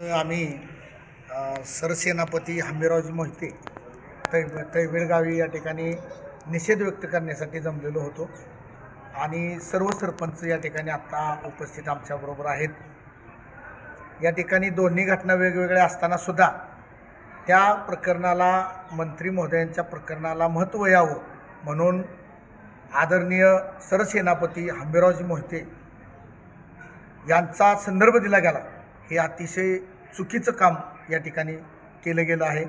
आम्ही सरसेनापती हंबीररावजी मोहिते तैबेळगावी या ठिकाणी निषेध व्यक्त करण्यासाठी जमलेलो होतो आणि सर्व सरपंच या ठिकाणी आत्ता उपस्थित आमच्याबरोबर आहेत। या ठिकाणी दोन्ही घटना वेगवेगळ्या असताना सुद्धा त्या प्रकरणाला मंत्री महोदयांच्या प्रकरणाला महत्त्व यावं म्हणून आदरणीय सरसेनापती हंबीररावजी मोहिते यांचा संदर्भ दिला गेला। हे अतिशय चुकीचं काम या ठिकाणी केलं गेलं आहे।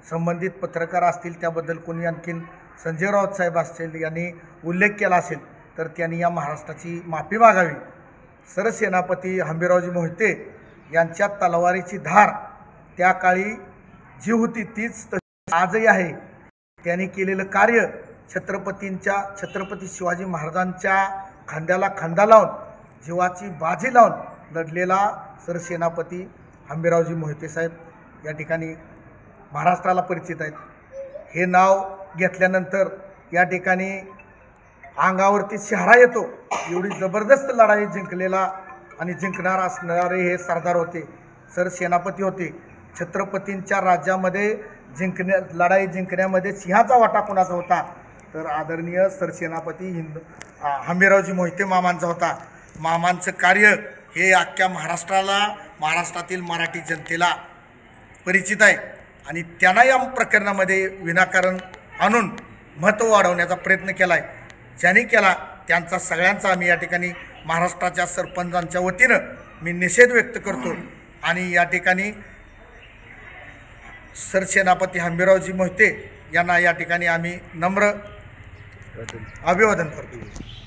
संबंधित पत्रकार असतील त्याबद्दल कोणी आणखीन संजय राऊत साहेब असतील यांनी उल्लेख केला असेल तर त्यांनी या महाराष्ट्राची माफी मागावी। सरसेनापती हंबीररावजी मोहिते यांच्या तलवारीची धार त्या काळी जी होती तीच आजही आहे। त्यांनी केलेलं कार्य छत्रपती शिवाजी महाराजांच्या खांद्याला खांदा लावून जीवाची बाजी लावून लढलेला सरसेनापती हंबीररावजी मोहिते साहेब या ठिकाणी महाराष्ट्राला परिचित आहेत। हे नाव घेतल्यानंतर या ठिकाणी अंगावरती शहरा येतो। एवढी जबरदस्त लढाई जिंकलेला आणि जिंकणार असणारे हे सरदार होते, सरसेनापती होते। छत्रपतींच्या राज्यामध्ये लढाई जिंकण्यामध्ये सिंहाचा वाटा कोणाचा होता तर आदरणीय सरसेनापती हंबीररावजी मोहिते मामांचा होता। मामांचं कार्य हे अख्ख्या महाराष्ट्रातील मराठी जनतेला परिचित आहे आणि त्यांना या प्रकरणामध्ये विनाकारण आणून महत्त्व वाढवण्याचा प्रयत्न केला आहे। ज्यांनी केला त्यांचा सगळ्यांचा आम्ही या ठिकाणी महाराष्ट्राच्या सरपंचांच्या वतीनं मी निषेध व्यक्त करतो आणि या ठिकाणी सरसेनापती हंबीररावजी मोहिते यांना या ठिकाणी आम्ही नम्र अभिवादन करतो।